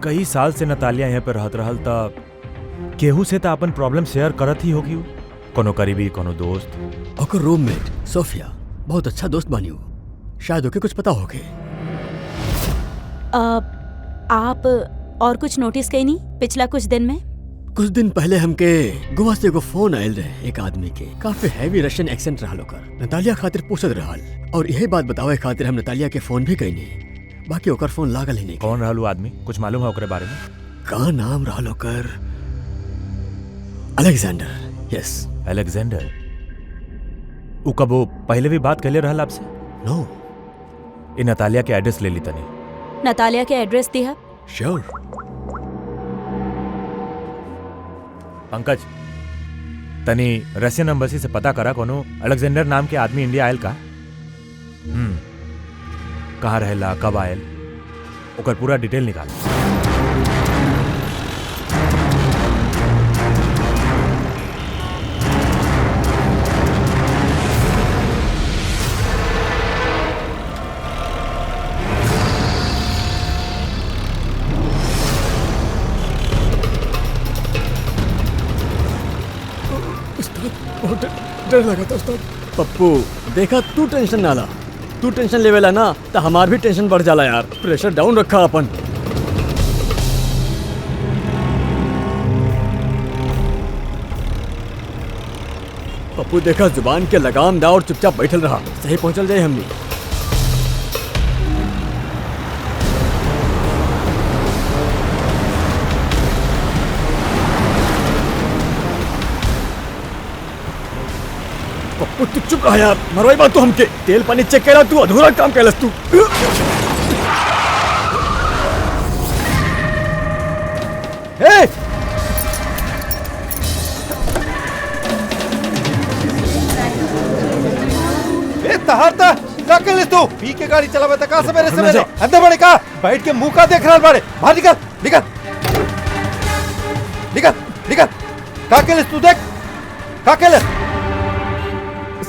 कई साल से नतालिया यहाँ पे रहत रहल त केहू से त अपन प्रॉब्लम शेयर करत ही होगी। कोनो करीबी कोनो दोस्त। ओकर रूममेट सोफिया बहुत अच्छा दोस्त बानी हो, शायद ओके कुछ पता होगे। आप और कुछ नोटिस कई नहीं पिछला कुछ दिन में? कुछ दिन पहले हमके गोवा से एगो फोन आयल रहे एक आदमी के, काफी हैवी रशियन एक्सेंट रहल ओकर। नतालिया खातिर पूछत रहल और यही बात बतावे खातिर हम नतालिया के फोन भी कईनी, बाकी ओकर फोन लागल ही नहीं। कौन रहल वो आदमी, कुछ मालूम है ओकरे बारे में? का नाम रहल ओकर? अलेक्जेंडर। Yes Alexander. उ कबो पहले भी बात कैले रहल आपसे? नो। इ नतालिया के एड्रेस ले ली तनी। नतालिया के एड्रेस दिया? श्योर। पंकज तनी रशियन एम्बेसी से पता करा कोनो अलेक्जेंडर नाम के आदमी इंडिया आयल का? कहाँ रहेला, कब आयल, ओकर पूरा डिटेल निकाल। बहुत डर लगा था उस्ताद। पप्पू देखा, तू टेंशन ना ला, तू टेंशन लेवेला ना तो हमार भी टेंशन बढ़ जाला यार। प्रेशर डाउन रखा अपन। पप्पू देखा, जुबान के लगाम दा और चुपचाप बैठल रहा, सही पहुंचल जाए हमने। पप्पू तू चुप रहा यार, मरवाई बात तू हमके। तेल पानी चेक करा, तू अधूरा काम कैलस तू। ए! तहारता क्या कैलस तू? पी के गाड़ी चलावे त का सवेरे सवेरे अंदर बड़े का बैठ के मुंह का देख रहल बाड़े? बाहर निकल निकल निकल निकल। का कैलस तू? देख का कैलस?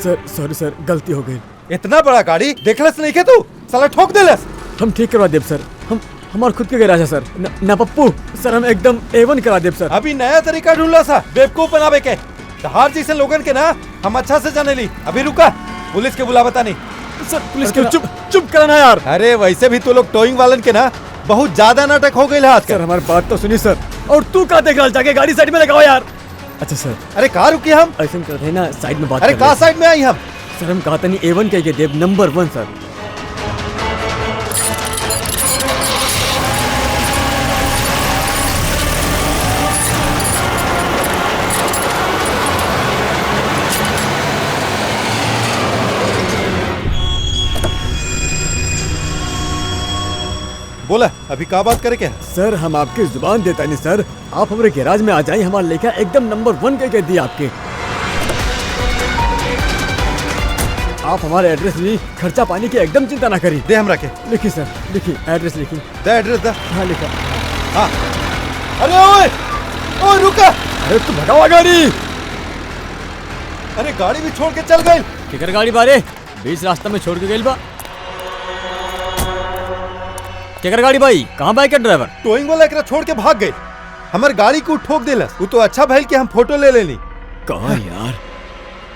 सर सॉरी सर, गलती हो गई। इतना बड़ा गाड़ी देखलस नहीं के तू? साला ठोक देलस। हम ठीक करवा देब सर, हम हमार खुद के गैराज है सर। ना पप्पू सर, हम एकदम A1 करा देब सर। अभी नया तरीका ढूंढला सा बेवकूफ बनावे के। तहार जैसे लोगन के ना हम अच्छा से जाने ली। अभी रुका, पुलिस के बुला बता नहीं। सर पुलिस के चुप चुप करना यार। अरे वैसे भी तू लोग टोइंग वालन के ना बहुत ज्यादा नाटक हो गई हाथ। सर हमारी बात तो सुनी सर। और तू का देख रहा, जाके गाड़ी साइड में लगाओ यार। अच्छा सर। अरे कहाँ रुकी हम? ऐसे करते हैं ना, साइड में बात। अरे कहाँ साइड में आई हम? सर हम कहा था नहीं A1 कह के देव, नंबर 1 सर। बोला अभी क्या बात करे क्या? सर हम आपकी जुबान देता नहीं सर, आप हमारे गैराज में आ जाइए, हमारा लेखा एकदम नंबर 1 कह के दिया आपके। आप हमारे एड्रेस ली, खर्चा पानी की एकदम चिंता ना करिए। दे हम रखे। लिखिए सर, लिखिए एड्रेस लिखिए। दे एड्रेस दे। हाँ लिखा। हाँ। अरे ओए ओए रुका। अरे तू भगावा गाड़ी। अरे गाड़ी भी छोड़ के चल गई। किकर गाड़ी बारे बीच रास्ता में छोड़ के गई बा। किकर गाड़ी भाई, कहाँ बाइक का ड्राइवर? टोइंग वाला एकरा छोड़ के भाग गई। हमार गाड़ी को ठोक देलस। वो तो अच्छा भइल कि हम फोटो ले लेनी। कहाँ यार,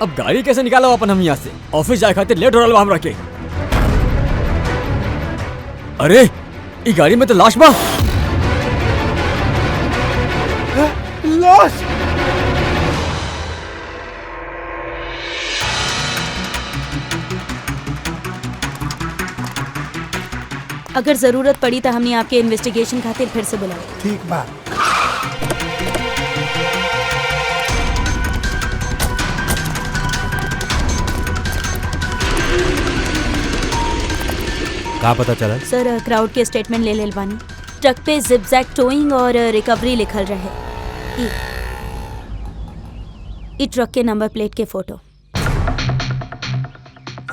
अब गाड़ी कैसे निकाला अपन हम यहाँ से? ऑफिस जाए खातिर लेट हो रहा हमरा के। अरे ये गाड़ी में तो लाश बा। लाश? अगर जरूरत पड़ी तो हमने आपके इन्वेस्टिगेशन खातिर फिर से बुलाया। ठीक बा। का पता चला? सर क्राउड के स्टेटमेंट ले लेल बानी। ट्रक पे जिप-जैग टोइंग और रिकवरी लिखल रहे। ई ट्रक के नंबर प्लेट के फोटो।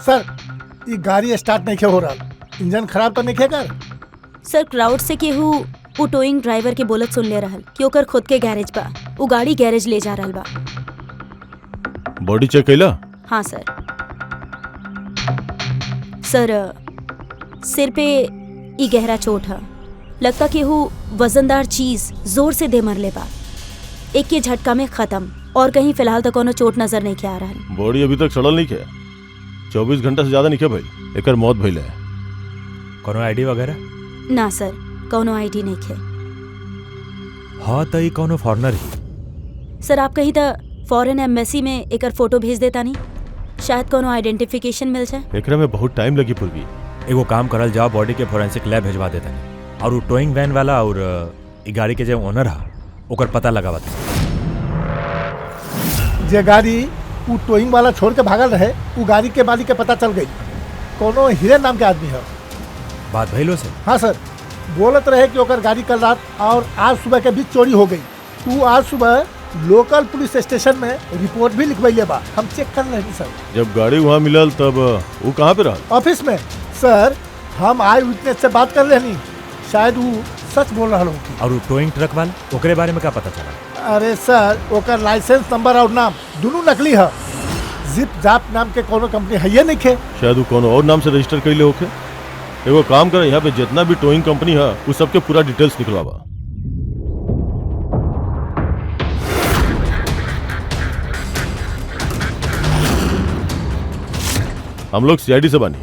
सर ये गाड़ी स्टार्ट नहीं हो रहा, इंजन खराब तो नहीं कर? सर क्राउड से केहू वो टोइंग ड्राइवर के बोलत सुन ले रहल कि ओकर खुद के गैरेज बा, वो गाड़ी गैरेज ले जा रहल बा। बॉडी चेक कैला? हाँ सर। सर सिर पे ई गहरा चोट है, लगता केहू वजनदार चीज जोर से दे मरले बा। एक के झटका में खत्म और कहीं फिलहाल तो कोनो चोट नजर नहीं के आ रहा। बॉडी अभी तक सड़ल नहीं है, 24 घंटा से ज्यादा नहीं भाई, एकर मौत भइल है। कोनो आईडी वगैरह? ना सर, कोनो आईडी नहीं खे। हाँ तो ये कोनो फॉरनर ही। सर आप कहीं तो फॉरेन एम्बेसी में एकर फोटो भेज देता नहीं, शायद कोनो आइडेंटिफिकेशन मिल जाए। एकरा में बहुत टाइम लगी पूर्वी। एगो काम करल जाओ, बॉडी के फोरेंसिक लैब भेजवा देता नहीं, और वो टोइंग वैन वाला और ई गाड़ी के जो ओनर हा ओकर पता लगावा था। जे गाड़ी वो टोइंग वाला छोड़ के भागल रहे, वो गाड़ी के मालिक के पता चल गई, कोनो हिरेन नाम के आदमी है। बात भइलो से? हाँ सर, बोलत रहे कि ओकर गाड़ी कल रात और आज सुबह के बीच चोरी हो गई। तू आज सुबह लोकल पुलिस स्टेशन में रिपोर्ट भी लिखवाइले बा, हम चेक कर रहे हैं सर। जब गाड़ी वहाँ मिलल तब वो कहाँ पे रहा? ऑफिस में सर, हम आई विटनेस से बात कर रहे नहीं, शायद वो सच बोल रहा हूँ। और वो टोइंग ट्रक वाला, ओकरे बारे में क्या पता चला? अरे सर, ओकर लाइसेंस नंबर और नाम दोनों नकली है। जिप जाप नाम के कोनो कंपनी है ये नहीं खे। शायद वो कोनो और नाम से रजिस्टर कैले होके। एगो काम करे, यहाँ पे जितना भी टोइंग कंपनी है वो सबके पूरा डिटेल्स निकलवावा। हम लोग सीआईडी से बानी।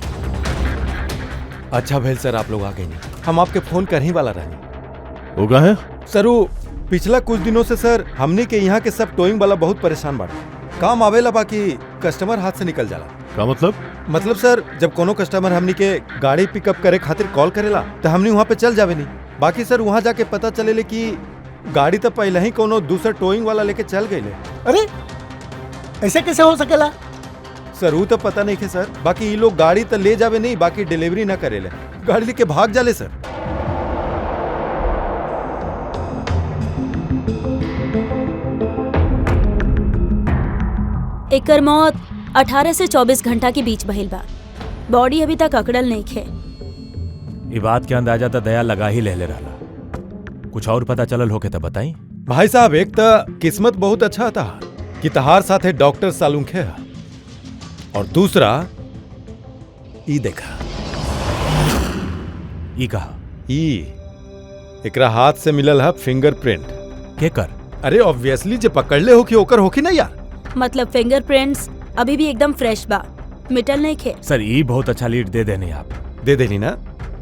अच्छा भैल सर, आप लोग आ गए नहीं, हम आपके फोन कर ही वाला रहनी। होगा है सर वो पिछला कुछ दिनों से सर हमने के यहाँ के सब टोइंग वाला बहुत परेशान बाड़े। काम आवेला बाकी कस्टमर हाथ से निकल जाला। का मतलब? मतलब सर, जब कोनो कस्टमर हमनी के गाड़ी पिकअप करे खातिर कॉल करेला तो हमनी वहाँ पे चल जावे नहीं। बाकी सर वहाँ जाके पता चलेले कि गाड़ी तो पहले ही कोनो दूसरा टोइंग वाला लेके चल गए। अरे ऐसे कैसे हो सकेला? सर वो तो पता नहीं है सर, बाकी ये लोग गाड़ी तो ले जावे नहीं, बाकी डिलीवरी ना करेले, गाड़ी लेके भाग जाले सर। एकर मौत 18 से 24 घंटा के बीच भइल बा। बॉडी अभी तक अकड़ल नहीं खे। ये बात के अंदाजा तो दया लगा ही ले रहा। कुछ और पता चलल होके तो बताई। भाई साहब, एक तो किस्मत बहुत अच्छा था कि तहार साथे डॉक्टर सालुंखे है, और दूसरा ई देखा, ई कहा? ई एकरा हाथ से मिलल है फिंगरप्रिंट। के कर? अरे ऑब्वियसली जे पकड़ले हो कि ओकर होकी ना यार। मतलब फिंगरप्रिंट्स अभी भी एकदम फ्रेश बा, मिटल नहीं खे। सर ये बहुत अच्छा लीड दे देने आप। दे देनी ना,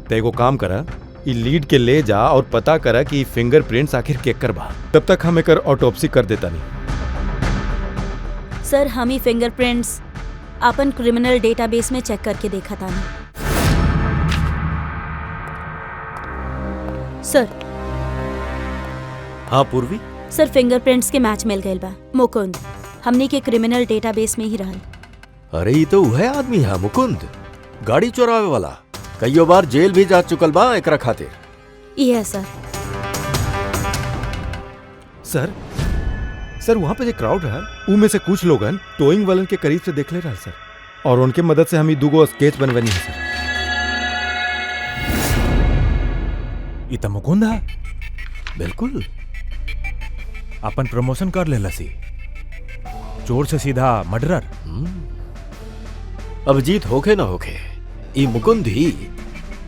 तो एगो काम करा, ई लीड के ले जा और पता करा कि फिंगरप्रिंट्स आखिर केकर बा। तब तक हम एकर ऑटोप्सी कर देता नहीं। सर हम ही फिंगरप्रिंट्स अपन क्रिमिनल डेटाबेस में चेक करके देखा था नहीं। सर। हाँ पूर्वी। सर फिंगरप्रिंट्स के मैच मिल गए बा। मुकुंद हमनी के क्रिमिनल डेटाबेस में ही रहल। अरे ये तो वह आदमी है मुकुंद, गाड़ी चोरावे वाला। कईयों बार जेल भी जा चुकल बा एकरा खातिर। ये सर। सर सर वहाँ पे जो क्राउड रहा, उनमें से कुछ लोगन टोइंग वालन के करीब से देख ले रहा सर, और उनके मदद से हम दूगो स्केच बनवनी है सर। ये तो मुकुंद है। बिल्कुल। अपन प्रमोशन कर ले लसी, चोर से सीधा मर्डरर। अब जीत होके ना होके, ई मुकुंद ही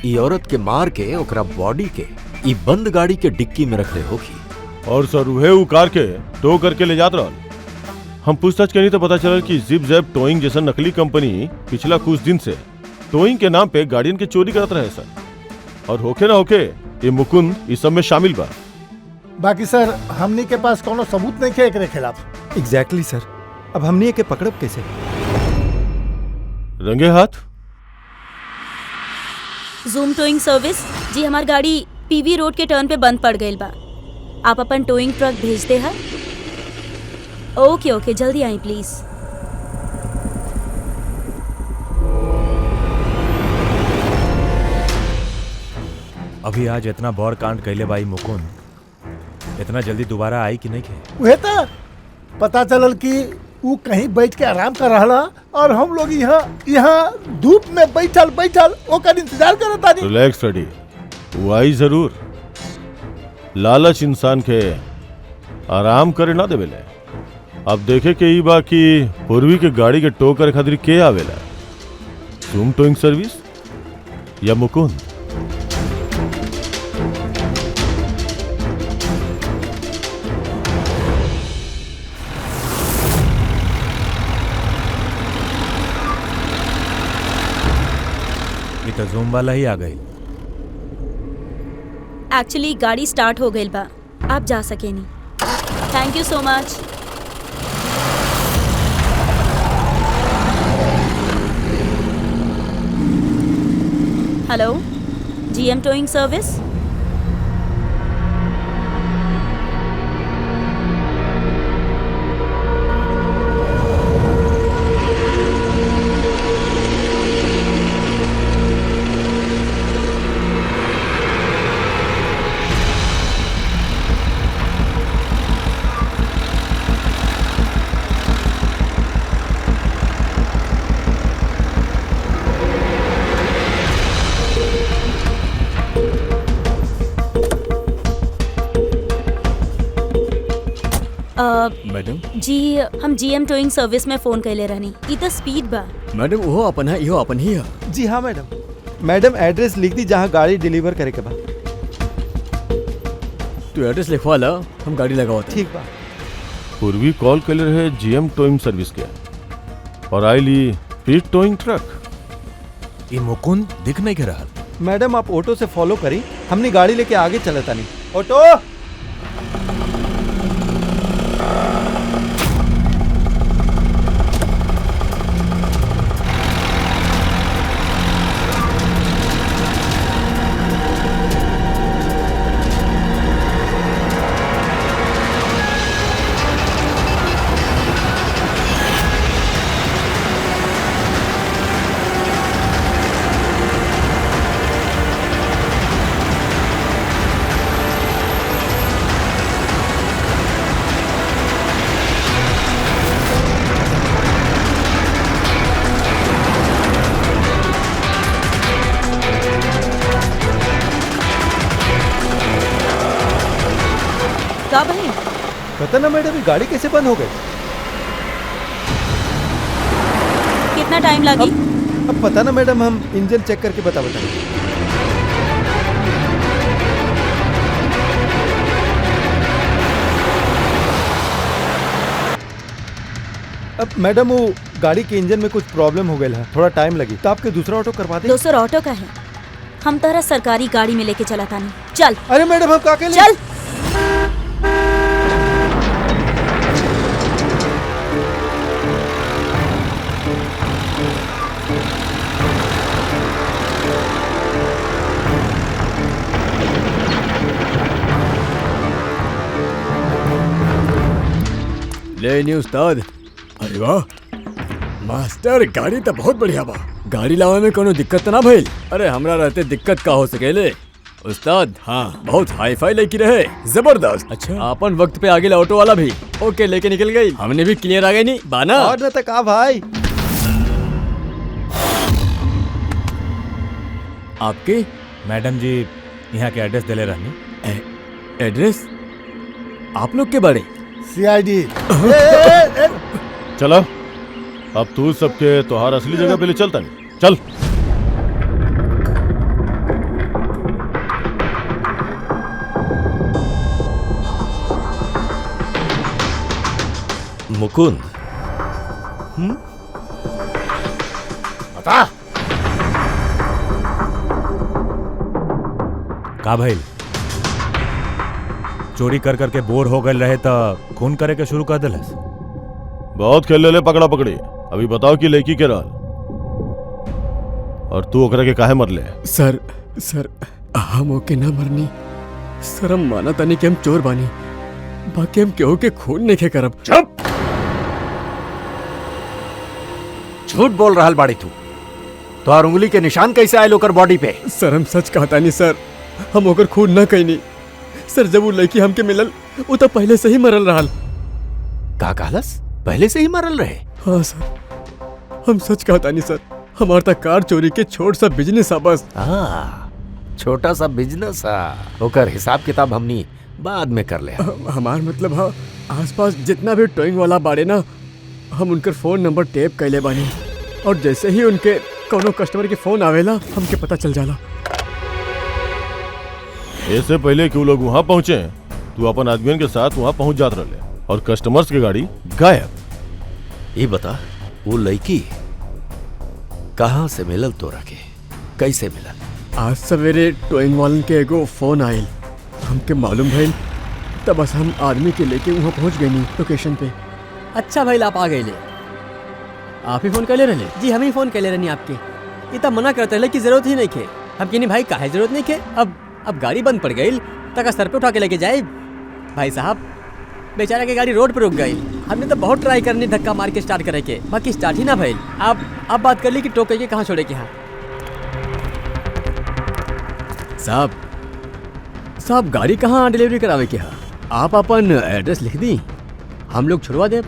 ई औरत के मार के ओकरा बॉडी के ई बंद गाड़ी के डिक्की में रख ले होगी। और सर उहे उ कार के टो करके ले जात रहल। हम पूछताछ करी तो पता चलल कि जिप जैप टोइंग जैसा नकली कंपनी पिछला कुछ दिन से टोइंग के नाम पे गाड़ियन के चोरी करत रहे सर, और होके ना होके ये मुकुंद इस सब में शामिल बा। बाकी सर हमनी के पास कोनो सबूत नहीं खे एकरे खिलाफ। एग्जैक्टली सर, अब हमने एके पकड़ब कैसे? रंगे हाथ। जूम टोइंग सर्विस जी, हमार गाड़ी पीवी रोड के टर्न पे बंद पड़ गई बा। आप अपन टोइंग ट्रक भेजते हैं? ओके ओके, जल्दी आई प्लीज। अभी आज इतना बौर कांड कैले बाई मुकुंद, इतना जल्दी दोबारा आई कि नहीं के? वह तो पता चलल कि वो कहीं बैठ के आराम कर रहा, और हम लोग यहाँ धूप में बैठल ओकर इंतजार करत तानी। रिलैक्स रेडी, वो आई जरूर। लालच इंसान के आराम करे ना देवेले। अब देखे के ई बा कि पूर्वी के गाड़ी के टो करे खातिर के आवेला, जूम टोइंग सर्विस या मुकुंद। जूम वाला ही आ गई। एक्चुअली गाड़ी स्टार्ट हो गई बा, आप जा सके नहीं। Thank you so much. Hello, GM towing service. Madam जी हम जीएम टोइंग सर्विस में फोन कैले रहनी। ई तो स्पीड बा। मैडम वो अपन है, इहो अपन ही है। जी हाँ मैडम। मैडम एड्रेस लिख दी जहाँ गाड़ी डिलीवर करे के बाद। तू एड्रेस लिखवा ला, हम गाड़ी लगाओ। ठीक बा। पूर्वी कॉल कर रहे जीएम टोइंग सर्विस के और आई ली पीट टोइंग ट्रक। ये मुकुंद दिख नहीं के रहा। मैडम आप ऑटो से फॉलो करी, हमने गाड़ी लेके आगे चलता नहीं। ऑटो का भाई? पता ना मैडम ये गाड़ी कैसे बंद हो गई। कितना टाइम लगी? अब पता ना मैडम, हम इंजन चेक करके बता। अब मैडम वो गाड़ी के इंजन में कुछ प्रॉब्लम हो गया है, थोड़ा टाइम लगी, तो आपके दूसरा ऑटो करवा दे। दोसर ऑटो का है, हम तारा सरकारी गाड़ी में लेके चला तानी। चल अरे मैडम हम का के चल। ले नी उस्ताद। अरे वाह मास्टर, गाड़ी तो बहुत बढ़िया बा। गाड़ी लावे में कोनो दिक्कत ना भइल? अरे हमरा रहते दिक्कत का हो सकेले उस्ताद। हाँ बहुत हाई फाई लेके रहे, जबरदस्त। अच्छा अपन वक्त पे आगे ऑटो वाला भी ओके लेके निकल गई, हमने भी क्लियर आ गई नहीं बाना। और न तक आ भाई। आपके मैडम जी यहाँ के एड्रेस दिले रहनी। एड्रेस आप लोग के बारे? सीआईडी। चला अब तू सबके तोहार असली जगह पे ले चलता नहीं। चल मुकुंद, बता। का भाई चोरी कर करके बोर हो गए रहे तो खून करे के शुरू कर दिलस। बहुत खेल ले पकड़ा पकड़ी। अभी बताओ कि लड़की के रहल और तू ओकरा के काहे मरले? सर हम ओके ना मरनी सर, हम माना तानी कि हम चोर बानी, बाकी हम केहू के खून नहीं करब। चुप! झूठ बोल रहा बाड़ी तू। तोहार उंगली के निशान कैसे आए ओकर बॉडी पे? सर हम सच कहता नहीं सर, हम ओकर खून ना कहनी सर। जब वो लड़की हमके मिलल वो तो पहले से ही मरल रहल। का कहलस? पहले से ही मरल रहे? हाँ सर हम सच कहता नहीं सर, हमार तक कार चोरी के छोट सा बिजनेस आ बस। छोटा सा बिजनेस आ, ओकर हिसाब किताब हमनी बाद में कर ले। हमार मतलब हाँ, आसपास जितना भी टोइंग वाला बाड़े ना, हम उनकर फोन नंबर टेप कैले बानी और जैसे ही उनके कोनो कस्टमर के फोन आवेला हमके पता चल जाला। इससे पहले कि वो लोग वहां पहुंचे तू अपन आदमियों के साथ वहां पहुंच जात रहे और कस्टमर्स की गाड़ी गायब। ये बता वो लड़की कहाँ से मिलल तोरा के? कैसे मिलल? आज सवेरे टोइंग वालन के एगो फोन आयल, हमके मालूम भइल, तब बस हम आदमी के लेके वहाँ पहुँच गए नी लोकेशन पे। अच्छा भाई आप आ गए ले, आप ही फोन कर ले रहे? जी हम ही फोन कर ले रहे आपके। ये तब मना करते रहे कि जरूरत ही नहीं खे। हम कहनी भाई काहे जरूरत नहीं खे, अब गाड़ी बंद पड़ गई, तक सर पे उठा के लेके जाए। भाई साहब बेचारा की गाड़ी रोड पर रुक गई। हमने तो बहुत ट्राई करनी धक्का मार के स्टार्ट करे के, बाकी स्टार्ट ही ना भइल। आप बात कर ली कि टोके के कहाँ छोड़े के। हाँ साहब गाड़ी कहाँ डिलीवरी करावे के? हाँ आप अपन एड्रेस लिख दी, हम लोग छुड़वा दे।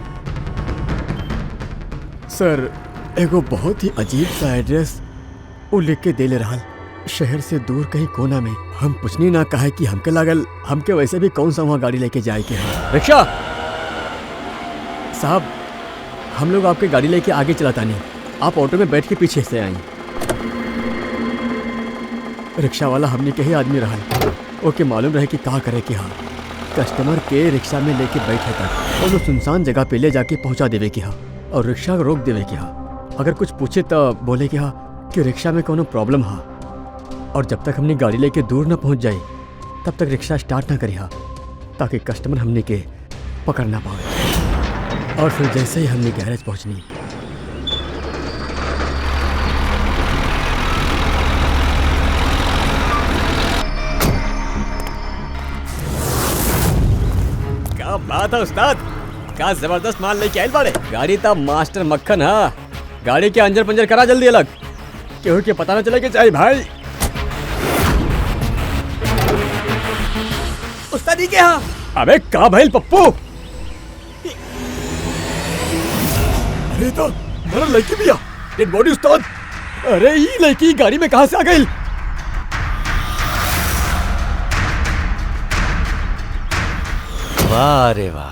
सर एगो बहुत ही अजीब सा एड्रेस वो लिख के दे ले रहा, शहर से दूर कहीं कोना में। हम पूछनी ना कहा कि हमके लागल हमके वैसे भी कौन सा वहाँ गाड़ी लेके जाए के। हाँ रिक्शा साहब हम लोग आपके गाड़ी लेके आगे चलाता नहीं, आप ऑटो में बैठ के पीछे से आई। रिक्शा वाला हमने के ही आदमी रहा, ओके मालूम रहे कि कहाँ करे कि हाँ कस्टमर के रिक्शा में लेके बैठे तक और सुनसान जगह पे ले जाके पहुँचा देवे कि हाँ, और रिक्शा रोक देवे कि हाँ। अगर कुछ पूछे तो बोले कि हाँ कि रिक्शा में कोनो प्रॉब्लम हाँ, और जब तक हमने गाड़ी लेके दूर ना पहुँच जाए तब तक रिक्शा स्टार्ट ना करी हाँ, ताकि कस्टमर हमने के पकड़ ना पाए। और फिर जैसे ही हमने गैरेज पहुँचनी, क्या बात है उस्ताद, क्या जबरदस्त माल लेके आए बाड़े। गाड़ी तो मास्टर मक्खन है, गाड़ी के अंजर पंजर करा जल्दी अलग, केहू के पता ना चले कि चाहिए भाई। उस्ताद जी के यहाँ। अबे का भाई पप्पू, अरे तो मेरा लड़की भी डेड बॉडी उस्ताद। अरे ये लड़की गाड़ी में कहाँ से आ गई? वाह रे वाह,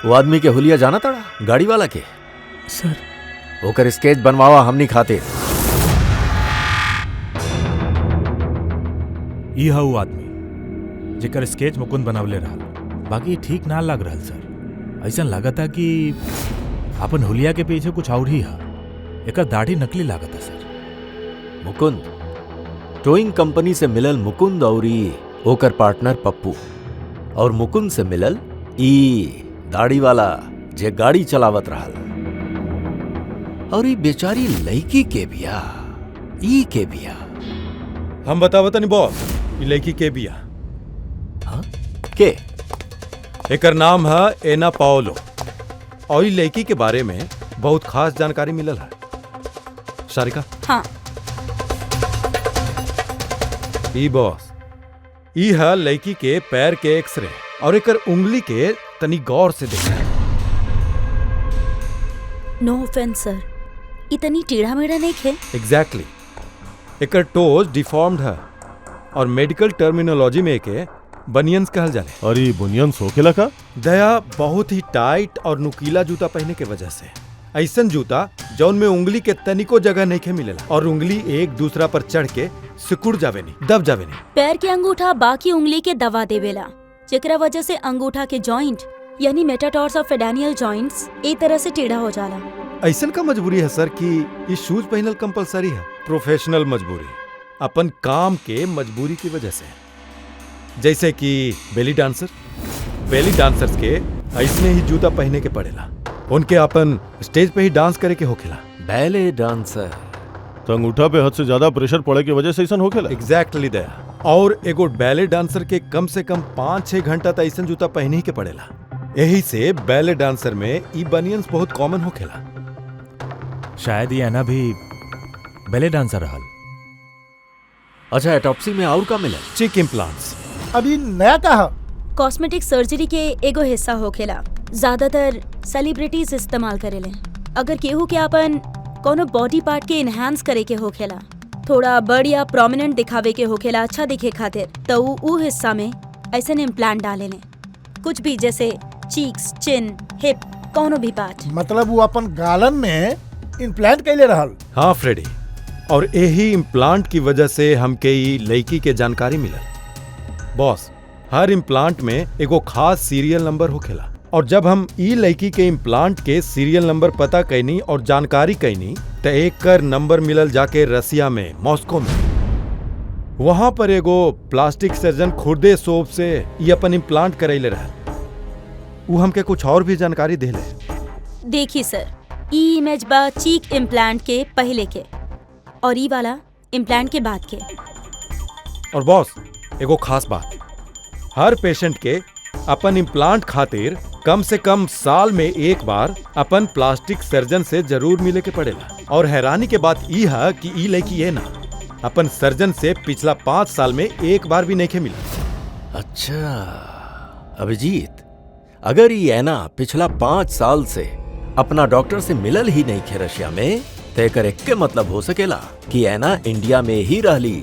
वो आदमी के हुलिया जाना तड़ा, गाड़ी वाला के। सर ओकर स्केच बनवावा हमनी खाते। ई हा वो आदमी जेकर स्केच मुकुंद बनावले रहल, बाकी ठीक ना लग रहल सर। ऐसा लागता कि अपन हुलिया के पीछे कुछ और ही है, एकर दाढ़ी नकली लागता सर। मुकुंद टोइंग कंपनी से मिलल मुकुंद और ओकर पार्टनर पप्पू, और मुकुंद से मिलल ई दाढ़ी वाला जे गाड़ी चलावत रहल, और ई बेचारी लड़की के बिया, ई के बिया। हम बतावत नहीं बॉस, ये लड़की के बिया। हाँ के? एकर नाम है एना पाओलो, और ये लड़की के बारे में बहुत खास जानकारी मिलल है। सारिका। हाँ ई बॉस, ई है लड़की के पैर के एक्सरे, और एकर उंगली के तनी गौर से देखा। नो ऑफेंस सर, इतनी टेढ़ा मेढ़ा नहीं खे। एग्जैक्टली, एकर टोज डिफॉर्म्ड है, और मेडिकल टर्मिनोलॉजी में एके बनियंस कहल जाले। अरे बुनियन सोखेला का? दया बहुत ही टाइट और नुकीला जूता पहने के वजह से, ऐसन जूता जौन में उंगली के तनिको जगह नहीं खे मिलेला, और उंगली एक दूसरा पर चढ़ के सिकुड़ जावे नहीं, दब जावे नहीं। पैर के अंगूठा बाकी उंगली के दबा देवेला, जेकरा वजह से अंगूठा के जॉइंट यानी मेटाटार्स ऑफ फेडानियल जॉइंट्स एक तरह से टेढ़ा हो जाला। ऐसन का मजबूरी है सर कि ये शूज पहनल कंपलसरी है, प्रोफेशनल मजबूरी, अपन काम के मजबूरी की वजह से। जैसे कि बेली डांसर्स के ऐसने ही जूता पहने के पड़ेला, उनके अपन स्टेज पे ही डांस करे के होखेला। बैले डांसर तो अंगूठा पे हद से ज्यादा प्रेशर पड़े की वजह से ऐसा होखेला। एग्जैक्टली दया, और एगो बैले डांसर के कम से कम 5-6 घंटा तक ऐसन जूता पहने ही के पड़ेला। यही से बैले डांसर में ई बनियंस बहुत कॉमन होखेला। शायद ये ना भी बैले डांसर रहल। अच्छा, एटॉप्सी में और का मिला? चिक इम्प्लांट्स। अभी नया का है? कॉस्मेटिक सर्जरी के एगो हिस्सा होखेला, ज्यादातर सेलिब्रिटीज इस्तेमाल करेले। अगर केहू के अपन कोनो बॉडी पार्ट के इनहांस करे के होखेला, थोड़ा बड़ या प्रोमिनेंट दिखावे के होखेला अच्छा दिखे खातिर, तो ऊ हिस्सा में ऐसे इम्प्लांट डालेले। कुछ भी, जैसे चीक्स, चिन, हिप, कोनो भी पार्ट। मतलब वो अपन गालन में इम्प्लांट कैले रहल। हाँ फ्रेडी, और यही इम्प्लांट की वजह से हमके ई लड़की के जानकारी मिलल। बॉस, हर इम्प्लांट में एगो खास सीरियल नंबर होखेला, और जब हम ई लड़की के इम्प्लांट के सीरियल नंबर पता कैनी और जानकारी कैनी तो एकर नंबर मिलल जाके रसिया में, मॉस्को में। वहां पर एगो प्लास्टिक सर्जन खुदे शोप से ये अपन इम्प्लांट करैले रहल। वो हमके कुछ और भी जानकारी देले। देखी सर, ई इमेज बा चीक इम्प्लांट के पहले के और ई वाला इम्प्लांट के बाद के। और बॉस, एगो खास बात, हर पेशेंट के अपन इम्प्लांट खातिर कम से कम साल में एक बार अपन प्लास्टिक सर्जन से जरूर मिले के पड़ेला। और हैरानी के बात ई है कि ई लड़की है ना, अपन सर्जन से पिछला 5 साल में एक बार भी नहीं के मिला। अच्छा अभिजीत, अगर ये ऐना पिछला 5 साल से अपना डॉक्टर से मिलल ही नहीं खे रशिया में, तो एकर एक्के मतलब हो सकेला कि ऐना इंडिया में ही रहली।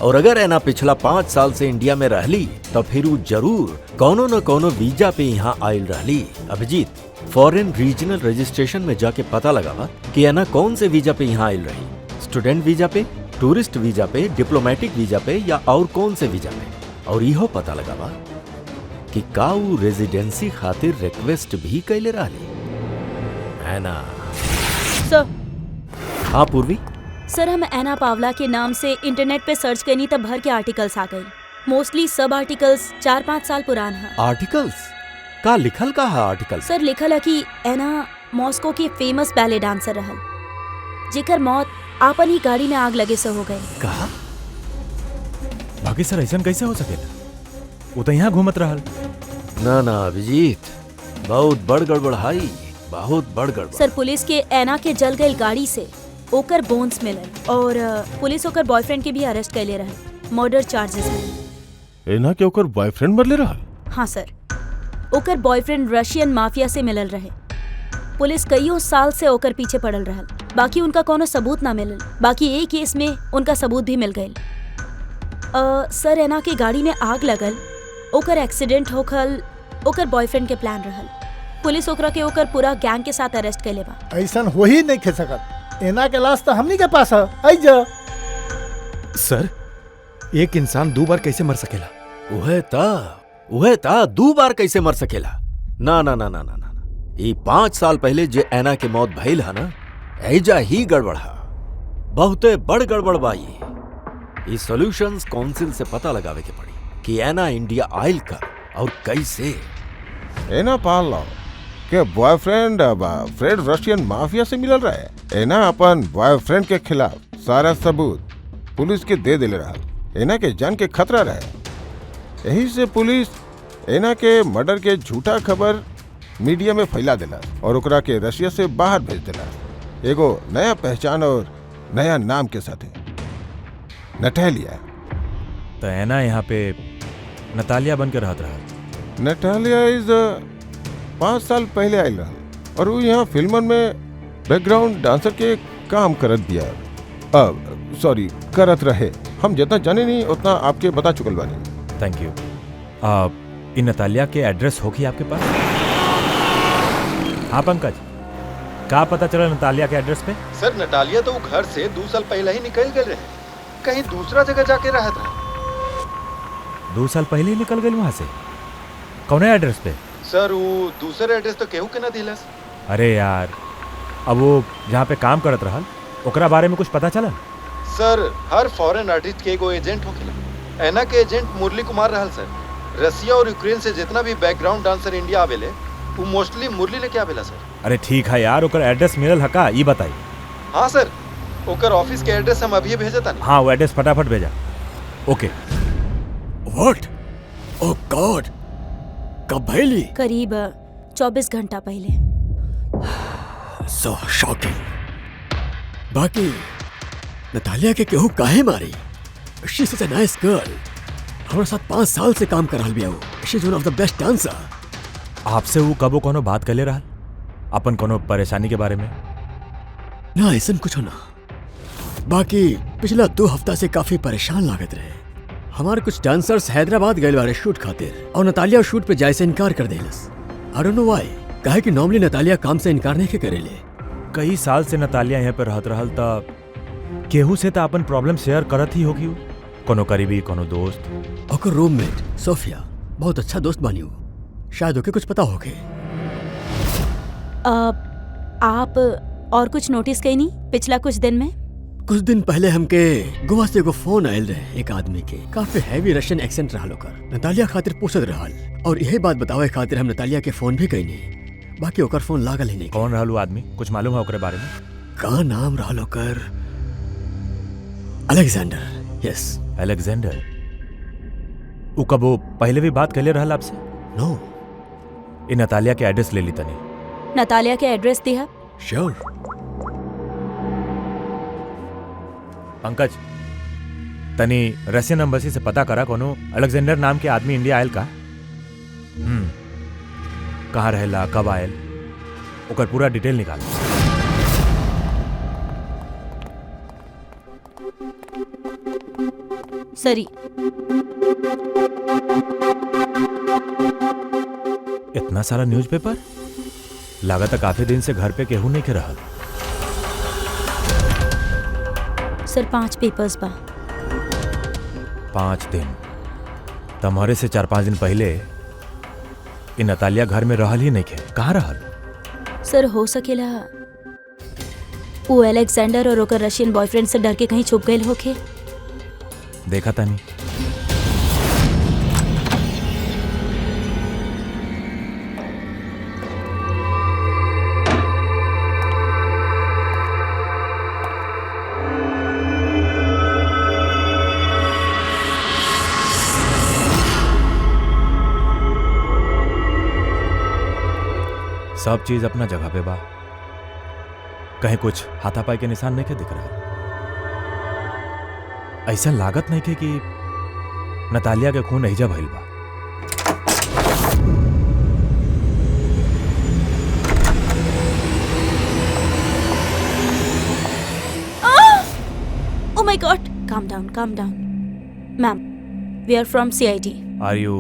और अगर ऐना पिछला 5 साल से इंडिया में रहली तो फिर वो जरूर कोनो न कोनो वीजा पे यहाँ आयल रहली। अभिजीत, फॉरेन रीजनल रजिस्ट्रेशन में जाके पता लगावा कि ऐना कौन से वीजा पे यहाँ आयल रही, स्टूडेंट वीजा पे, टूरिस्ट वीजा पे, डिप्लोमेटिक वीजा पे या और कौन से वीजा पे। और इहो पता लगावा कि का वो रेजिडेंसी खातिर रिक्वेस्ट भी कैले रहली है ना। सर, हाँ पूर्वी। सर हम एना पावला के नाम से इंटरनेट पे सर्च करनी तब भर के आर्टिकल्स आ गई। मोस्टली सब आर्टिकल्स 4-5 साल पुरान है। आर्टिकल्स का लिखल का है आर्टिकल? सर लिखल है कि एना मॉस्को के फेमस बैले डांसर रहल, जेकर मौत आपन ही गाड़ी में आग लगे से हो गई। कहा? बाकी सर ऐसा कैसे हो सकेला? वो तो यहाँ घूमत रहल। ना ना अभिजीत, बहुत बड़ गड़बड़ हाई, बहुत बड़ गड़बड़। सर पुलिस के एना के जल गई गाड़ी से ओकर बोन्स मिलल और पुलिस ओकर बॉयफ्रेंड के भी अरेस्ट कैले रहे मर्डर चार्जेस में। एना के ओकर बॉयफ्रेंड मरले रहल? हाँ सर, ओकर बॉयफ्रेंड रशियन माफिया से मिलल रहे। पुलिस कईयों साल से ओकर पीछे पड़ल रहल, बाकी उनका कोनो सबूत ना मिलल। बाकी एक केस में उनका सबूत भी मिल गई। सर एना के गाड़ी में आग लगल, ओकर एक्सीडेंट होखल ओकर बॉयफ्रेंड के प्लान रहल। पुलिस ओकरा के ओकर पूरा गैंग के साथ अरेस्ट कैले बा। ऐसा हो ही नहीं खे सकत। एना के लाश तो हमनी के पास है। आई जा सर, एक इंसान 2 बार कैसे मर सकेला? उहे ता 2 बार कैसे मर सकेला? ना ना ना ना ना ना, ये 5 साल पहले जे ऐना के मौत भइल है ना, ऐजा ही गड़बड़ है, बहुते बड़ गड़बड़ बा। ये सॉल्यूशंस काउंसिल से पता लगावे के पड़ी कि ऐना इंडिया आयल कर और कैसे। एना पाल लो के बॉयफ्रेंड फ्रेड रशियन माफिया से मिलल रहे। एना अपन बॉयफ्रेंड के खिलाफ सारा सबूत पुलिस के दे दिले रहल। एना के जान के खतरा रहे, यही से पुलिस एना के मर्डर के झूठा खबर मीडिया में फैला दिला और ओकरा के रशिया से बाहर भेज दिला, एगो नया पहचान और नया नाम के साथ। नटालिया। तो ऐना यहाँ पे नतालिया बन के रहत रहा। नटालिया इज 5 साल पहले आयल रहल और वो यहाँ फिल्मन में बैकग्राउंड डांसर के काम करत दिया। अब सॉरी करत रहे, हम जितना जाने नहीं उतना आपके बता चुकल बानी। Thank you. इन नतालिया के एड्रेस होगी आपके पास? हाँ पंकज, का पता चला नतालिया के एड्रेस पे? सर नटालिया तो वो घर से 2 साल पहले ही निकल गए रहे, कहीं दूसरा जगह जाके रहत रहे। 2 साल पहले ही निकल गए वहां से? कौन है एड्रेस पे? सर वो दूसरा एड्रेस तो केहू के ना दिलस। अरे यार, अब वो जहाँ पे काम करत रहल ओकरा बारे में कुछ पता चला? सर हर फॉरेन आर्टिस्ट के एगो एजेंट होखेला। ऐना के एजेंट मुरली कुमार रहल सर। रसिया और यूक्रेन से जितना भी बैकग्राउंड डांसर इंडिया आवेले वो मोस्टली मुरली लेके आवेला सर। अरे ठीक है यार, ओकर एड्रेस मिलल है का ये बताई? हाँ सर, ओकर ऑफिस के एड्रेस हम अभी भेजता नहीं। हाँ वो एड्रेस फटाफट भेजा। ओके। व्हाट? ओह गॉड, कब भइली? करीब 24 घंटा पहले। So shocking. बाकी नतालिया के केहू काहे मारी? She is a nice girl, हमारे साथ 5 साल से काम कर रहल बिया। She is one of the best dancer. आपसे वो कबो कोनो बात कर ले रहा अपन कोनो परेशानी के बारे में? ना ऐसा कुछ ना। बाकी पिछला 2 हफ्ता से काफी परेशान लागत रहे। हमारे कुछ डांसर्स हैदराबाद गए बारे शूट खातिर और नतालिया शूट पे जाए से इनकार कर देलस। I don't know why. काहे कि नॉर्मली नतालिया काम से इनकार नहीं के करेले। कई साल से नतालिया यहाँ पे रहत रहल त केहू से त अपन प्रॉब्लम शेयर करत ही होगी। कोनो करीबी, कोनो दोस्त। ओकर रूममेट सोफिया बहुत अच्छा दोस्त बानी हो। शायद ओके कुछ पता होगे। आप और कुछ नोटिस कई नहीं पिछला कुछ दिन में? कुछ दिन पहले हमके गोवा से एगो फोन आयल रहे एक आदमी के, काफी हैवी रशियन एक्सेंट रहल ओकर। नतालिया खातिर पूछत रहल और यही बात बतावे खातिर हम नतालिया के फोन भी कईनी, बाकी ओकर फोन लागल ही नहीं। कौन रहल उ आदमी? कुछ मालूम है ओकरे बारे में? का नाम रहल ओकर? अलेक्जेंडर। Yes, Alexander. उ कबो पहले भी बात कैले रहल आपसे? नो। इ नतालिया के एड्रेस ले ली तनी। नतालिया के एड्रेस दिया? श्योर। पंकज, तनी रशियन एम्बेसी से पता करा कोनो अलेक्जेंडर नाम के आदमी इंडिया आयल का? कहाँ रहेला, कब आयल, ओकर पूरा डिटेल निकाल। सरी। इतना सारा न्यूज़पेपर? लागत काफी दिन से घर पे केहू नहीं के रहल। सर 5 पेपर्स बा। 5 दिन? तुम्हारे से 4-5 दिन पहले इ नतालिया घर में रहल ही नहीं खे। कहाँ रहल? सर हो सकेला वो अलेक्जेंडर और ओकर रशियन बॉयफ्रेंड से डर के कहीं छुप गए होके। देखा तनी। सब चीज अपना जगह पे बा। कहीं कुछ हाथापाई के निशान नहीं के दिख रहा। ऐसा लागत नहीं के कि नतालिया के खून एहिजा भइल बा। Oh my God! Calm down, calm down. Ma'am, we are from CID. Are you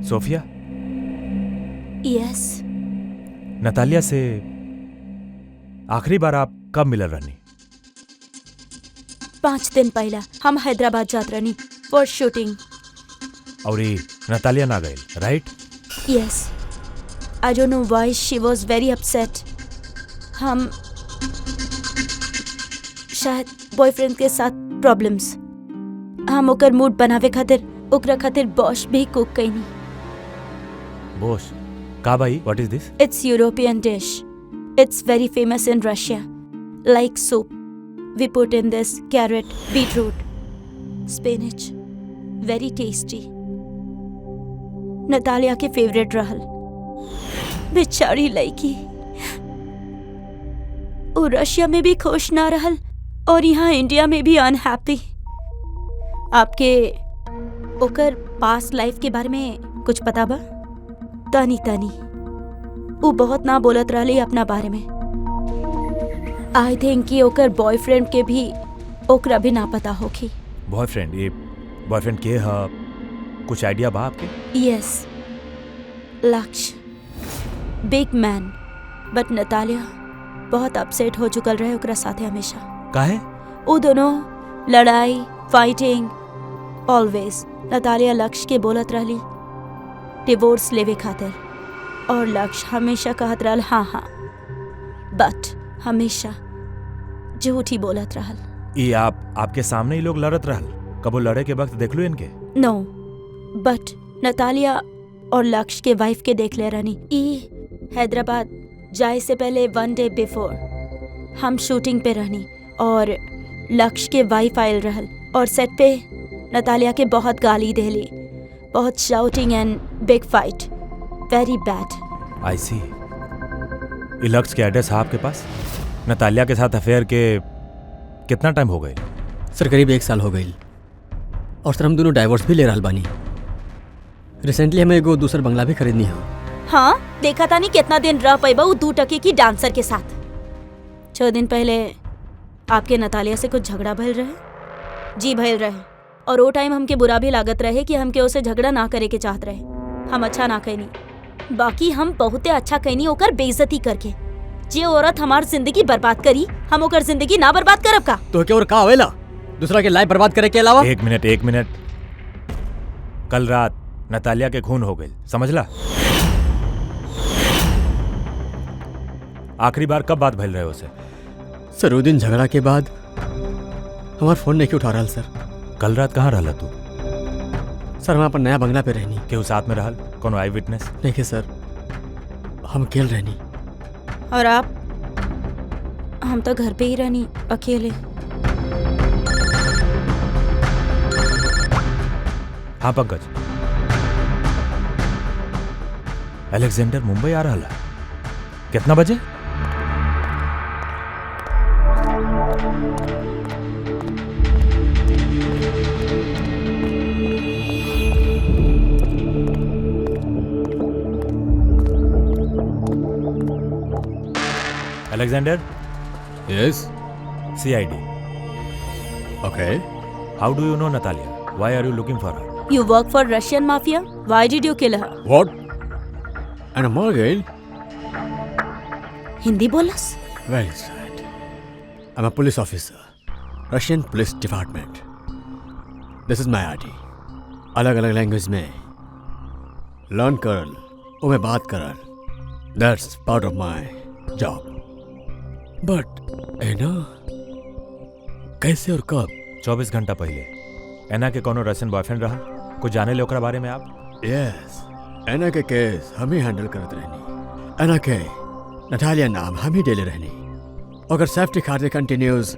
Sophia? Yes. Natalia से आखिरी बार आप कब मिलल रहनी? 5 दिन पहला हम हैदराबाद जात रहनी फॉर शूटिंग। और ये नतालिया ना गई, right? Yes. I don't know why she was very upset. हम शायद बॉयफ्रेंड के साथ प्रॉब्लम्स। हम ओकर मूड बनावे खातिर ओकरा खातिर बॉश भी कुक कईनी। बोश का भाई? What is this? It's European dish. It's very famous in Russia. Like soup. We put in this carrot, beetroot, spinach. Very tasty. Natalia के फेवरेट रहल। बेचारी लड़की। वो रशिया में भी खुश ना रहल और यहाँ इंडिया में भी अनहैप्पी। आपके ओकर पास्ट लाइफ के बारे में कुछ पता बा? तानी तानी वो बहुत ना बोलत रहली अपना बारे में। आई थिंक कि ओकर बॉयफ्रेंड के भी ओकरा भी ना पता होगी। बॉयफ्रेंड? ये बॉयफ्रेंड के हा? कुछ आइडिया बा आपके? Yes, Lakshya. Big man. But Natalia बहुत अपसेट हो चुकल रहे ओकरा साथे हमेशा। काहे? वो दोनों लड़ाई, फाइटिंग, ऑलवेज। नतालिया लक्ष्य के बोलत रहली डिवोर्स लेवे खातिर और लक्ष्य हमेशा कहत रहल हाँ हाँ, बट हमेशा झूठी बोलत रहल। ये आपके सामने ही लोग लड़त रहल? कबो लड़े के वक्त देख लो इनके? नो, बट नतालिया और लक्ष्य के वाइफ के देख ले रहनी। ई हैदराबाद जाए से पहले 1 डे बिफोर हम शूटिंग पे रहनी और लक्ष्य के वाइफ आयल रहल और सेट पे नतालिया के बहुत गाली देली, बहुत shouting and big fight. Very bad. I see. Lakshya के एड्रेस है आपके पास? नतालिया के साथ अफेयर के कितना टाइम हो गए? सर करीब 1 साल हो गई और सर हम दोनों डाइवोर्स भी ले रहल बानी। रिसेंटली हमें एगो दूसर बंगला भी खरीदनी है। हाँ, देखा था नहीं कितना दिन रह पाइबा वो 2 टके की डांसर के साथ। 6 दिन पहले आपके नतालिया से कुछ झगड़ा भइल रहे? जी भइल रहे। और वो टाइम हमके बुरा भी लागत रहे कि हमके उसे झगड़ा ना करे के चाहत रहे। हम अच्छा ना कहनी, बाकी हम बहुते अच्छा कहनी ओकर बेइज्जती करके। जे औरत हमार जिंदगी बर्बाद करी, हम ओकर जिंदगी ना बर्बाद करब का? तो क्या और का होवेला दूसरा के लाइफ बर्बाद करे के अलावा? एक मिनट। कल रात नतालिया के खून हो गई, समझला? आखिरी बार कब बात भइल रहे उसे? सर वो दिन झगड़ा के बाद हमार फोन नहीं उठा रहा सर। कल रात कहाँ रहला तू? सर हम अपन नया बंगला पे रहनी। केहू साथ में रहल? कोनो आई विटनेस? नहीं के सर, हम अकेले रहनी। और आप? हम तो घर पे ही रहनी अकेले। हाँ पंकज, अलेक्जेंडर मुंबई आ रहा? कितना बजे? Alexander? Yes. CID. Okay. How do you know Natalia? Why are you looking for her? You work for Russian mafia? Why did you kill her? What? And a mortgage? Hindi बोलस? Very sad. I'm a police officer. Russian Police Department. This is my ID. अलग अलग language में learn करल, वो में बात करल. That's part of my job. But, एना कैसे और कब? 24 घंटा पहले एना के कोनो रशियन बॉयफ्रेंड रहा? कुछ जाने ले ओकरा बारे में आप? Yes. एना के केस हम ही हैंडल करत रहनी. एना के नटालिया नाम हम ही डेले रहनी. अगर सेफ्टी खातिर कंटिन्यूज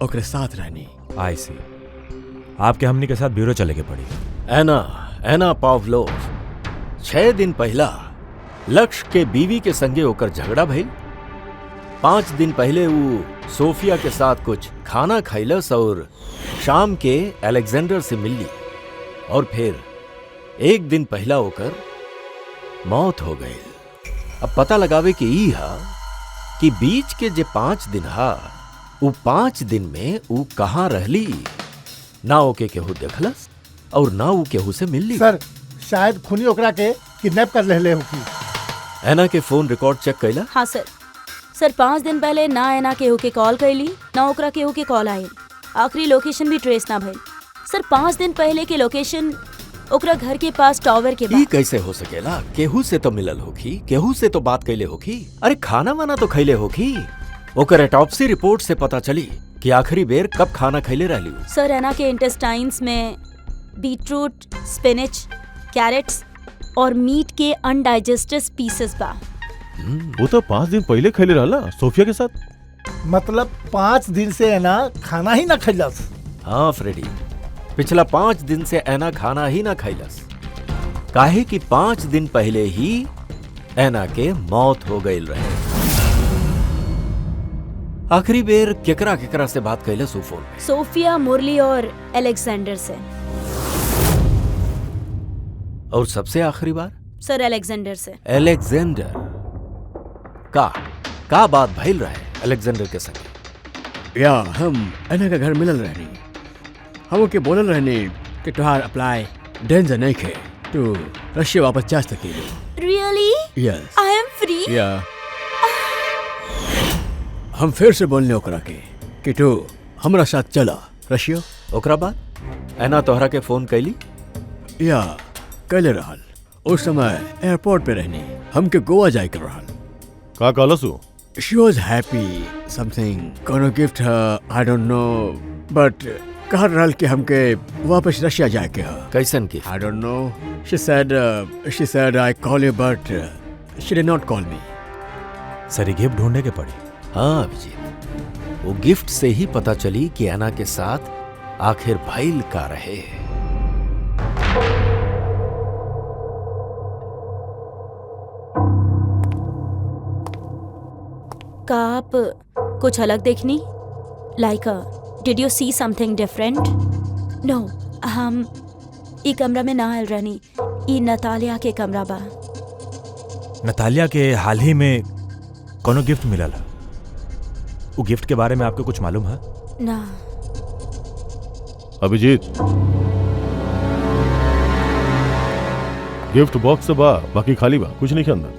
ओकरे साथ रहनी. आई सी. आपके हमनी के साथ ब्यूरो चले के पड़ी. एना पावलोव 6 दिन पहला लक्ष्य के बीवी के संगे होकर झगड़ा भइल. 5 दिन पहले वो सोफिया के साथ कुछ खाना खाइलस और शाम के अलेक्जेंडर से मिली. और फिर 1 दिन पहला होकर मौत हो गई. अब पता लगावे कि ई हा कि बीच के जे 5 दिन हा वो 5 दिन में वो कहाँ रहली. ना ओके केहू देखलस और ना वो केहू से मिलली. सर शायद खुनी ओकरा के किडनैप कर लेले होकी. एना के फोन रिकॉर्ड चेक कैला? हाँ सर. सर 5 दिन पहले ना एना केहू के कॉल कैली ना ओकरा केहू के कॉल आयल. आखिरी लोकेशन भी ट्रेस ना भइल. सर 5 दिन पहले के लोकेशन ओकरा घर के पास टावर के ई बाद. कैसे हो सकेला? केहू से तो मिलल होखी, केहू से तो बात कैले होखी. अरे खाना वाना तो खैले होखी. ओकर ऑटोप्सी रिपोर्ट से पता चली कि आखिरी बेर कब खाना खैले रहली. सर एना के इंटेस्टाइन्स में बीटरूट, स्पिनच, कैरेट्स और मीट के अनडाइजेस्टेड पीसेस बा. वो तो 5 दिन पहले खैले रहला सोफिया के साथ. मतलब 5 दिन से है ना खाना ही ना खैलस. हाँ फ्रेडी, पिछला 5 दिन से एना खाना ही ना खैलस. काहे कि 5 दिन पहले ही एना के मौत हो गई रहे. आखिरी बेर केकरा केकरा से बात कैलस उ फोन पे? सोफिया, मुरली और अलेक्जेंडर से. और सबसे आखिरी बार? सर अलेक्जेंडर से. अलेक्जेंडर का बात भइल रहे अलेक्जेंडर के संगे? या हम एना के घर मिलल रहनी. हम ओके बोलल रहनी कि तुहार अप्लाई डेंजर नहीं खे, तू रशिया वापस जा सकेली. Really? Yes. I am free? या हम फिर से बोलने ओकरा के कि तू हमरा साथ चला रशिया. ओकरा बाद एना तोहरा के फोन कैली? या कैले रहल. उस समय एयरपोर्ट पे रहनी. हमके गोवा जाए कर रहल. का कहलस वो? She was happy, something, कोनो गिफ्ट है, I don't know, but कह रहल कि हमके वापस रशिया जाए के है. कैसन की? I don't know. She said I call you, but she did not call me. Sir gift ढूंढने के पड़ी. हाँ अभिजीत, वो गिफ्ट से ही पता चली कि एना के साथ आखिर भइल का रहे. का आप कुछ अलग देखनी? Like did you see something different? No, हम ई कमरा में ना आयल रहनी. ई नतालिया के कमरा बा. नतालिया के हाल ही में कोनो गिफ्ट मिलल है. वो गिफ्ट के बारे में आपको कुछ मालूम है? ना. अभिजीत, गिफ्ट बॉक्स बा, बाकी खाली बा, कुछ नहीं के अंदर.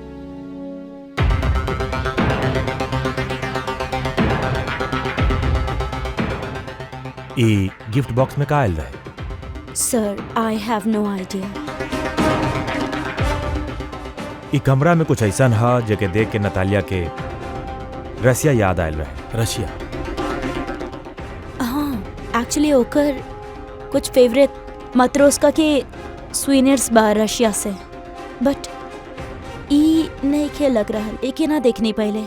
ई गिफ्ट बॉक्स में का आयल रहे? Sir I have no idea. ई कमरा में कुछ ऐसा हा जेके देख के नतालिया के रसिया याद आयल रहे। रशिया। हाँ, एक्चुअली ओकर कुछ फेवरेट मात्रोस्का के स्वीनर्स बा रशिया से, बट ई नहीं खे लग रहा, एके ना देखनी पहले।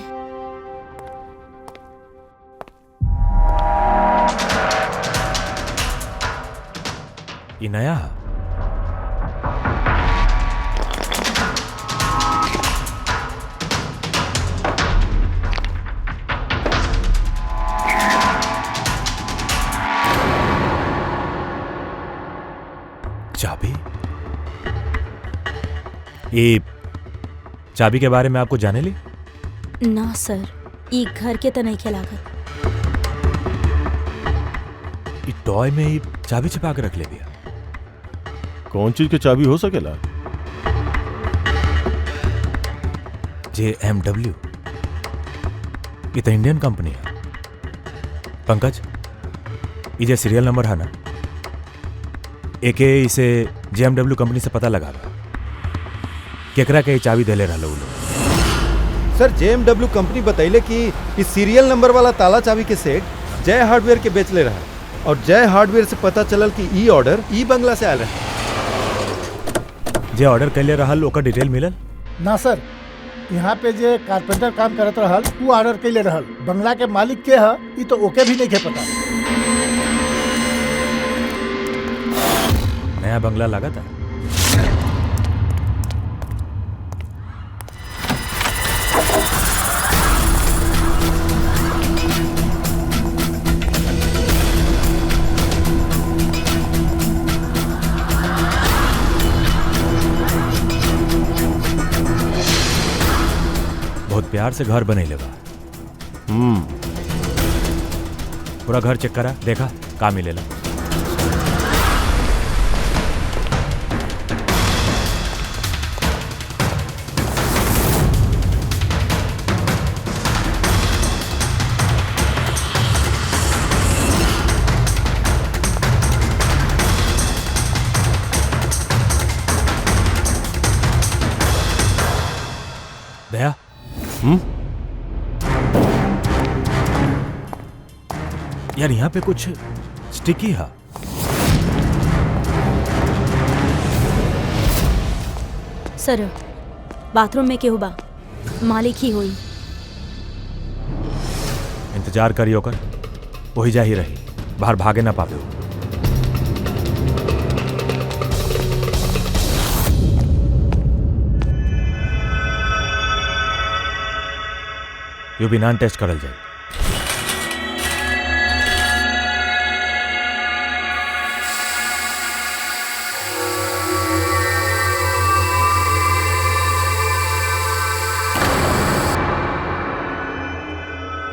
ई नया है। चाबी? ये चाबी के बारे में आपको जाने ली? ना सर, ई घर के तो नहीं खेलागत। ई टॉय में ही चाबी छिपा के रख ले दिया। कौन चीज के चाबी हो सकेला? JMW, ये तो इंडियन कंपनी है। पंकज, ये जो सीरियल नंबर है ना, एके इसे JMW कंपनी से पता लगा केकरा के चाबी देले रहलो उ लोग। सर JMW कंपनी बतैले कि इस सीरियल नंबर वाला ताला चाबी के सेट जय हार्डवेयर के बेच ले रहा है, और जय हार्डवेयर से पता चलल कि ई ऑर्डर ई बंगला से आयल रहा। जे ऑर्डर कैले रहल ओकर डिटेल मिलल? ना सर, यहाँ पे जे कारपेंटर काम करत रहल वो ऑर्डर कैले रहल। बंगला के मालिक के है ई तो ओके भी नहीं के पता। नया बंगला लगा था। बहुत प्यार से घर बने लेवा। पूरा घर चेक करा, देखा का मिलेला। दया, यार यहाँ पे कुछ स्टिकी है। सर, बाथरूम में केहू बा, मालिक ही होई। इंतजार करियो कर, वही जा ही रही, बाहर भागे ना पावे। यो भी नान टेस्ट करल जाए।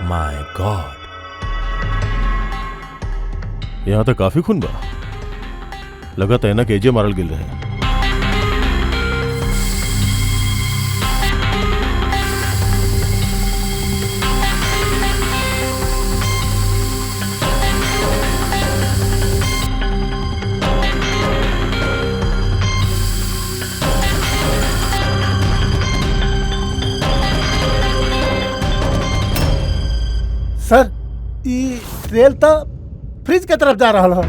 माय गॉड, यहाँ तो काफी खून बा। लगा तैना के एजे मारल गिल रहे। सर, ई ट्रेल तो फ्रिज के तरफ जा रहा है।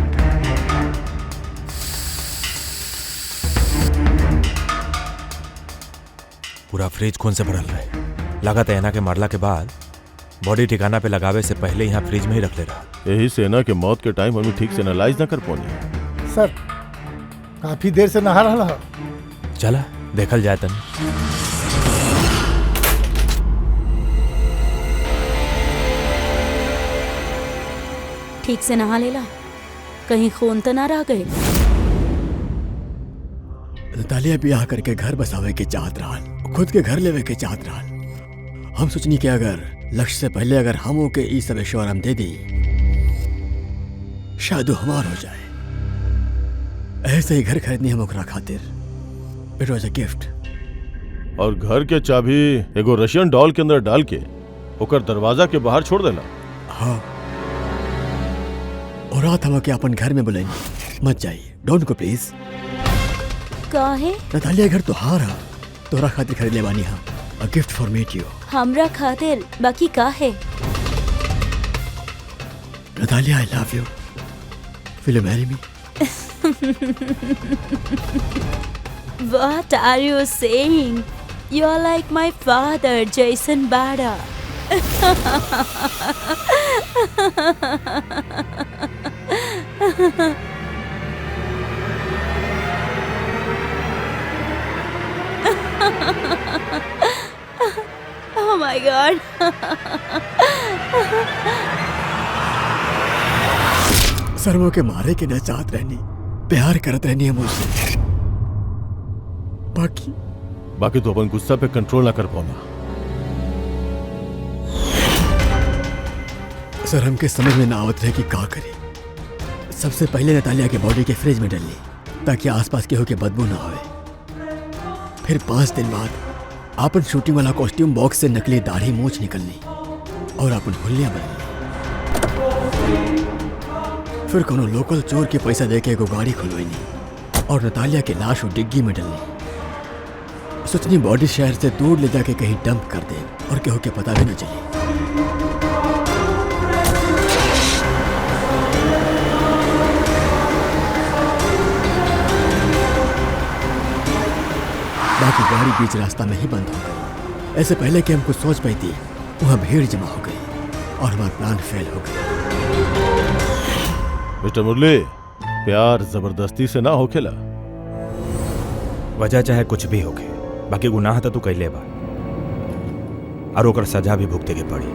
पूरा फ्रिज खून से भरल रहे। लगा तैना के मारला के बाद बॉडी ठिकाना पे लगावे से पहले यहाँ फ्रिज में ही रख ले रहा। यही सेना के मौत के टाइम हमें ठीक से एनालाइज ना कर पानी। सर, काफी देर से नहा रहा है। चला देखल जाए तन। ठीक से नहा लेला, कहीं खून तो ना रह गए। नतालिया ब्याह करके घर बसावे के चाहत रहल, खुद के घर लेवे के चाहत रहल। हम सोचनी कि अगर लक्ष्य से पहले अगर हम ओके ई सब एश्योर हम दे दी, शायद वो हमार हो जाए। ऐसे ही घर खरीदनी हम ओकरा खातिर। It was a gift. और घर के चाबी एगो रशियन डॉल के अंदर डाल के ओकर दरवाजा के बाहर छोड़ देला। हाँ, और रात हम के अपन घर में बुलाएंगे। मत जाइए, डोंट गो प्लीज। काहे? नतालिया घर तो हार है, तोरा खातिर खरीद ले बानी। हाँ, a gift for meet you. हमरा खातिर बाकी का है? Natalia, I love you. Will you marry me? What are you saying? You are like my father, Jason Bada. Oh my God. सर्वों के मारे के न चाहत रहनी, प्यार करत रहनी है मुझसे। बाकी तो अपन गुस्सा पे कंट्रोल ना कर पाना। सर, हमके समझ में ना आवत रहे कि का करे। सबसे पहले नतालिया के बॉडी के फ्रिज में डाली ताकि आसपास केहू के बदबू ना होवे। फिर 5 दिन बाद आपन शूटिंग वाला कॉस्ट्यूम बॉक्स से नकली दाढ़ी मूछ निकलनी और अपन हुलिया बनली। फिर कोनो लोकल चोर के पैसा देके एगो गाड़ी खुलवाईनी और नतालिया के लाश डिग्गी में डलनी। सोचनी बॉडी शहर से दूर ले जाके कहीं डंप कर दे और केहू के पता भी न चले। बाकी गाड़ी बीच रास्ता में ही बंद हो गई। ऐसे पहले कि हम कुछ सोच पाई थी, वहां भीड़ जमा हो गई और हमारा प्लान फेल हो गया। मिस्टर मुरली, प्यार जबरदस्ती से ना होखेला। वजह चाहे कुछ भी होके, बाकी गुनाह तो तू कैले बा और ओकर सजा भी भुगते के पड़ी।